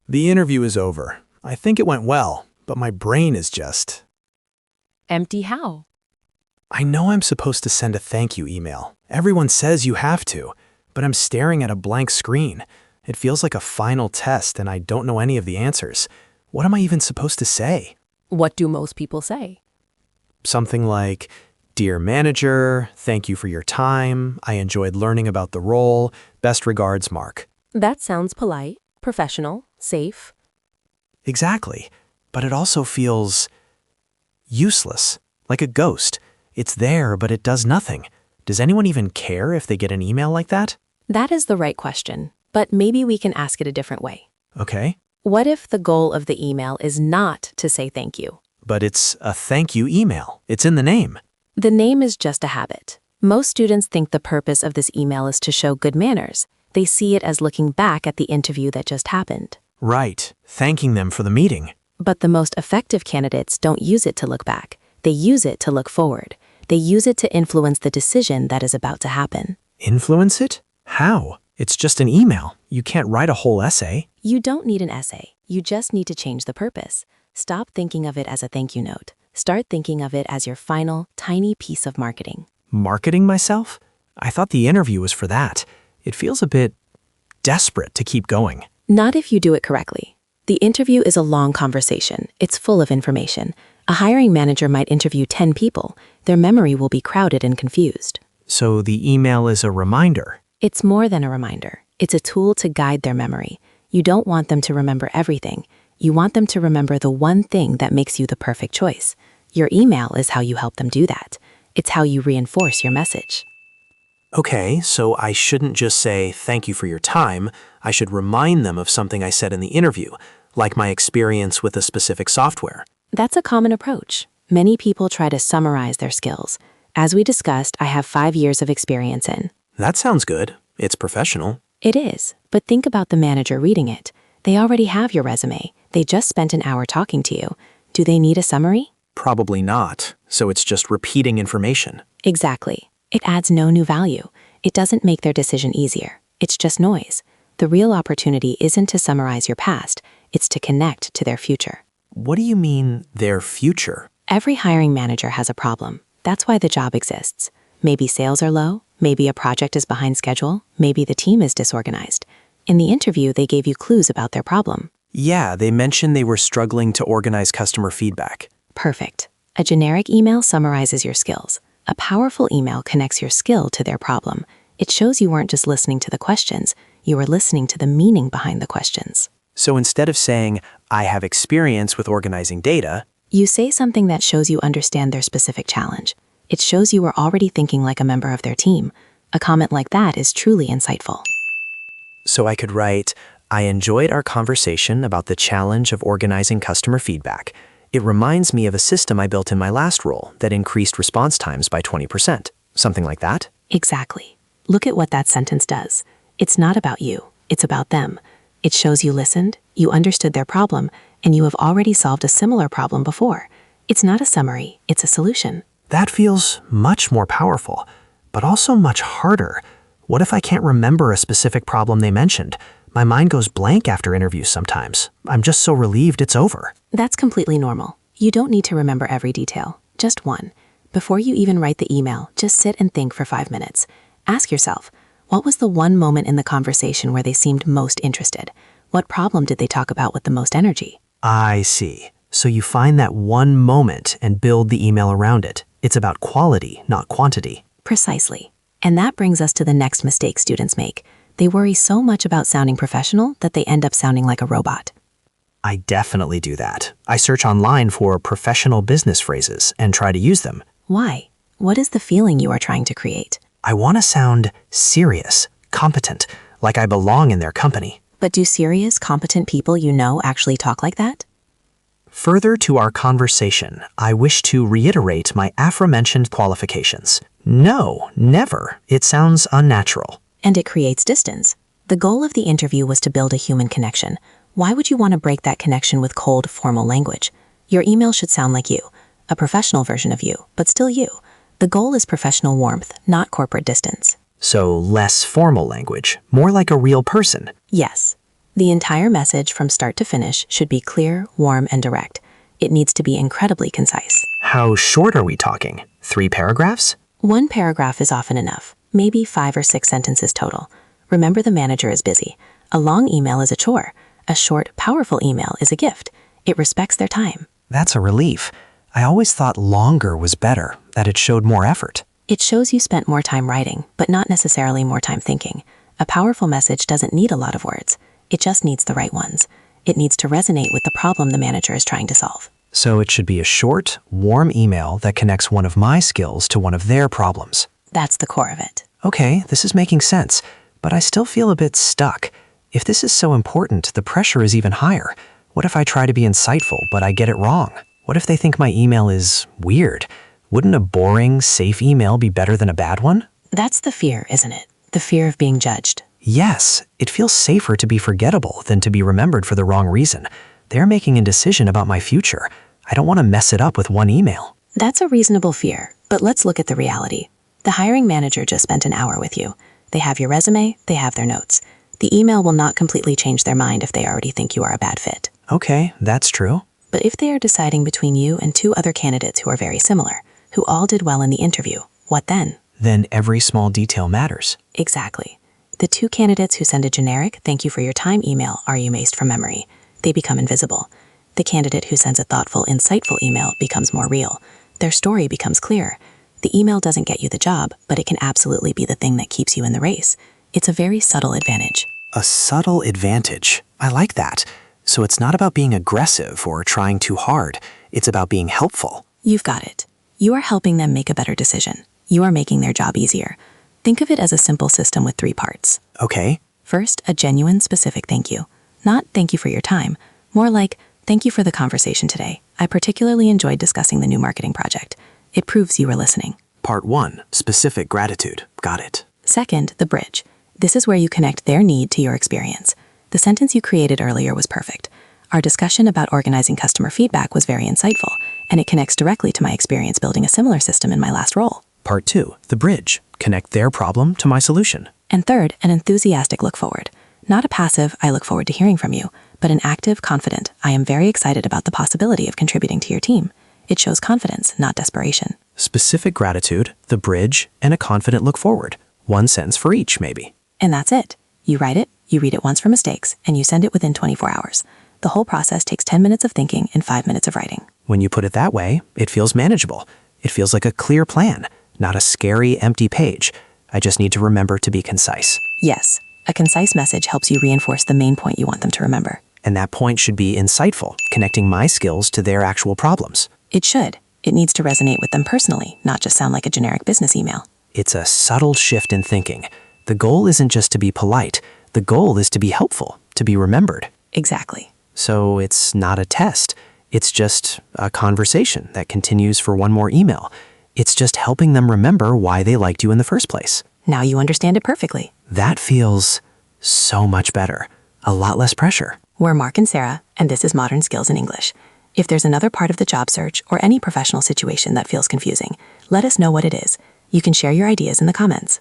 The interview is over. I think it went well, but my brain is just... Empty how? I know I'm supposed to send a thank you email. Everyone says you have to, but I'm staring at a blank screen. It feels like a final test and I don't know any of the answers. What am I even supposed to say? What do most people say? Something like, "Dear manager, thank you for your time. I enjoyed learning about the role. Best regards, Mark." That sounds polite, professional, safe. Exactly, but it also feels useless, like a ghost. It's there, but it does nothing. Does anyone even care if they get an email like that? That is the right question, but maybe we can ask it a different way. Okay, What if the goal of the email is not to say thank you? but it's a thank you email. It's in the name. The name is just a habit. Most students think the purpose of this email is to show good manners. They see it as looking back at the interview that just happened. Right, thanking them for the meeting. But the most effective candidates don't use it to look back. They use it to look forward. They use it to influence the decision that is about to happen. Influence it? How? It's just an email. You can't write a whole essay. You don't need an essay. You just need to change the purpose. Stop thinking of it as a thank you note. Start thinking of it as your final, tiny piece of marketing. Marketing myself? I thought the interview was for that. It feels a bit desperate to keep going. Not if you do it correctly. The interview is a long conversation. It's full of information. A hiring manager might interview 10 people. Their memory will be crowded and confused. So the email is a reminder. It's more than a reminder. It's a tool to guide their memory. You don't want them to remember everything. You want them to remember the one thing that makes you the perfect choice. Your email is how you help them do that. It's how you reinforce your message. Okay, so I shouldn't just say thank you for your time. I should remind them of something I said in the interview, like my experience with a specific software. That's a common approach. Many people try to summarize their skills. As we discussed, I have 5 years of experience in. That sounds good. It's professional. It is, but think about the manager reading it. They already have your resume. They just spent an hour talking to you. Do they need a summary? Probably not. So it's just repeating information. Exactly. It adds no new value. It doesn't make their decision easier. It's just noise. The real opportunity isn't to summarize your past. It's to connect to their future. What do you mean, their future? Every hiring manager has a problem. That's why the job exists. Maybe sales are low. Maybe a project is behind schedule. Maybe the team is disorganized. In the interview, they gave you clues about their problem. Yeah, they mentioned they were struggling to organize customer feedback. Perfect. A generic email summarizes your skills. A powerful email connects your skill to their problem. It shows you weren't just listening to the questions, you were listening to the meaning behind the questions. So instead of saying, "I have experience with organizing data," You say something that shows you understand their specific challenge. It shows you are already thinking like a member of their team. A comment like that is truly insightful. so I could write, "I enjoyed our conversation about the challenge of organizing customer feedback. It reminds me of a system I built in my last role that increased response times by 20%. Something like that. Exactly. Look at what that sentence does. It's not about you. It's about them. It shows you listened, you understood their problem, and you have already solved a similar problem before. It's not a summary, it's a solution. That feels much more powerful, but also much harder. What if I can't remember a specific problem they mentioned? My mind goes blank after interviews sometimes. I'm just so relieved it's over. That's completely normal. You don't need to remember every detail, just one. Before you even write the email, just sit and think for 5 minutes. Ask yourself, what was the one moment in the conversation where they seemed most interested? What problem did they talk about with the most energy? I see. So you find that one moment and build the email around it. It's about quality, not quantity. Precisely. And that brings us to the next mistake students make. They worry so much about sounding professional that they end up sounding like a robot. I definitely do that. I search online for professional business phrases and try to use them. Why? What is the feeling you are trying to create? I want to sound serious, competent, like I belong in their company. But do serious, competent people you know actually talk like that? Further to our conversation, I wish to reiterate my aforementioned qualifications. No, never. It sounds unnatural. And it creates distance. The goal of the interview was to build a human connection. Why would you want to break that connection with cold, formal language? Your email should sound like you, a professional version of you, but still you. The goal is professional warmth, not corporate distance. So less formal language, more like a real person. Yes. The entire message from start to finish should be clear, warm, and direct. It needs to be incredibly concise. How short are we talking? 3 paragraphs? One paragraph is often enough, maybe 5 or 6 sentences total. Remember, the manager is busy. A long email is a chore. A short, powerful email is a gift. It respects their time. That's a relief. I always thought longer was better, that it showed more effort. It shows you spent more time writing, but not necessarily more time thinking. A powerful message doesn't need a lot of words. It just needs the right ones. It needs to resonate with the problem the manager is trying to solve. So it should be a short, warm email that connects one of my skills to one of their problems. That's the core of it. Okay, this is making sense, but I still feel a bit stuck. If this is so important, the pressure is even higher. What if I try to be insightful, but I get it wrong? What if they think my email is weird? Wouldn't a boring, safe email be better than a bad one? That's the fear, isn't it? The fear of being judged. Yes, it feels safer to be forgettable than to be remembered for the wrong reason. They're making a decision about my future. I don't want to mess it up with one email. That's a reasonable fear, but let's look at the reality. The hiring manager just spent an hour with you. They have your resume, they have their notes. The email will not completely change their mind if they already think you are a bad fit. Okay, that's true. But if they are deciding between you and 2 other candidates who are very similar, who all did well in the interview, what then? Then every small detail matters. Exactly. The 2 candidates who send a generic "thank you for your time" email are erased from memory. They become invisible. The candidate who sends a thoughtful, insightful email becomes more real. Their story becomes clear. The email doesn't get you the job, but it can absolutely be the thing that keeps you in the race. It's a very subtle advantage. A subtle advantage. I like that. So it's not about being aggressive or trying too hard. It's about being helpful. You've got it. You are helping them make a better decision. You are making their job easier. Think of it as a simple system with 3 parts. Okay. First, a genuine, specific thank you. Not "thank you for your time." More like, "Thank you for the conversation today. I particularly enjoyed discussing the new marketing project." It proves you were listening. Part 1. Specific gratitude. Got it. Second, the bridge. This is where you connect their need to your experience. The sentence you created earlier was perfect. Our discussion about organizing customer feedback was very insightful, and it connects directly to my experience building a similar system in my last role. Part 2. The bridge. Connect their problem to my solution. And third, an enthusiastic look forward. Not a passive "I look forward to hearing from you," but an active, confident "I am very excited about the possibility of contributing to your team." It shows confidence, not desperation. Specific gratitude, the bridge, and a confident look forward. 1 sentence for each, maybe. And that's it. You write it, you read it once for mistakes, and you send it within 24 hours. The whole process takes 10 minutes of thinking and 5 minutes of writing. When you put it that way, it feels manageable. It feels like a clear plan, not a scary, empty page. I just need to remember to be concise. Yes, a concise message helps you reinforce the main point you want them to remember. And that point should be insightful, connecting my skills to their actual problems. It should. It needs to resonate with them personally, not just sound like a generic business email. It's a subtle shift in thinking. The goal isn't just to be polite. The goal is to be helpful, to be remembered. Exactly. So it's not a test. It's just a conversation that continues for one more email. It's just helping them remember why they liked you in the first place. Now you understand it perfectly. That feels so much better. A lot less pressure. We're Mark and Sarah, and this is Modern Skills in English. If there's another part of the job search or any professional situation that feels confusing, let us know what it is. You can share your ideas in the comments.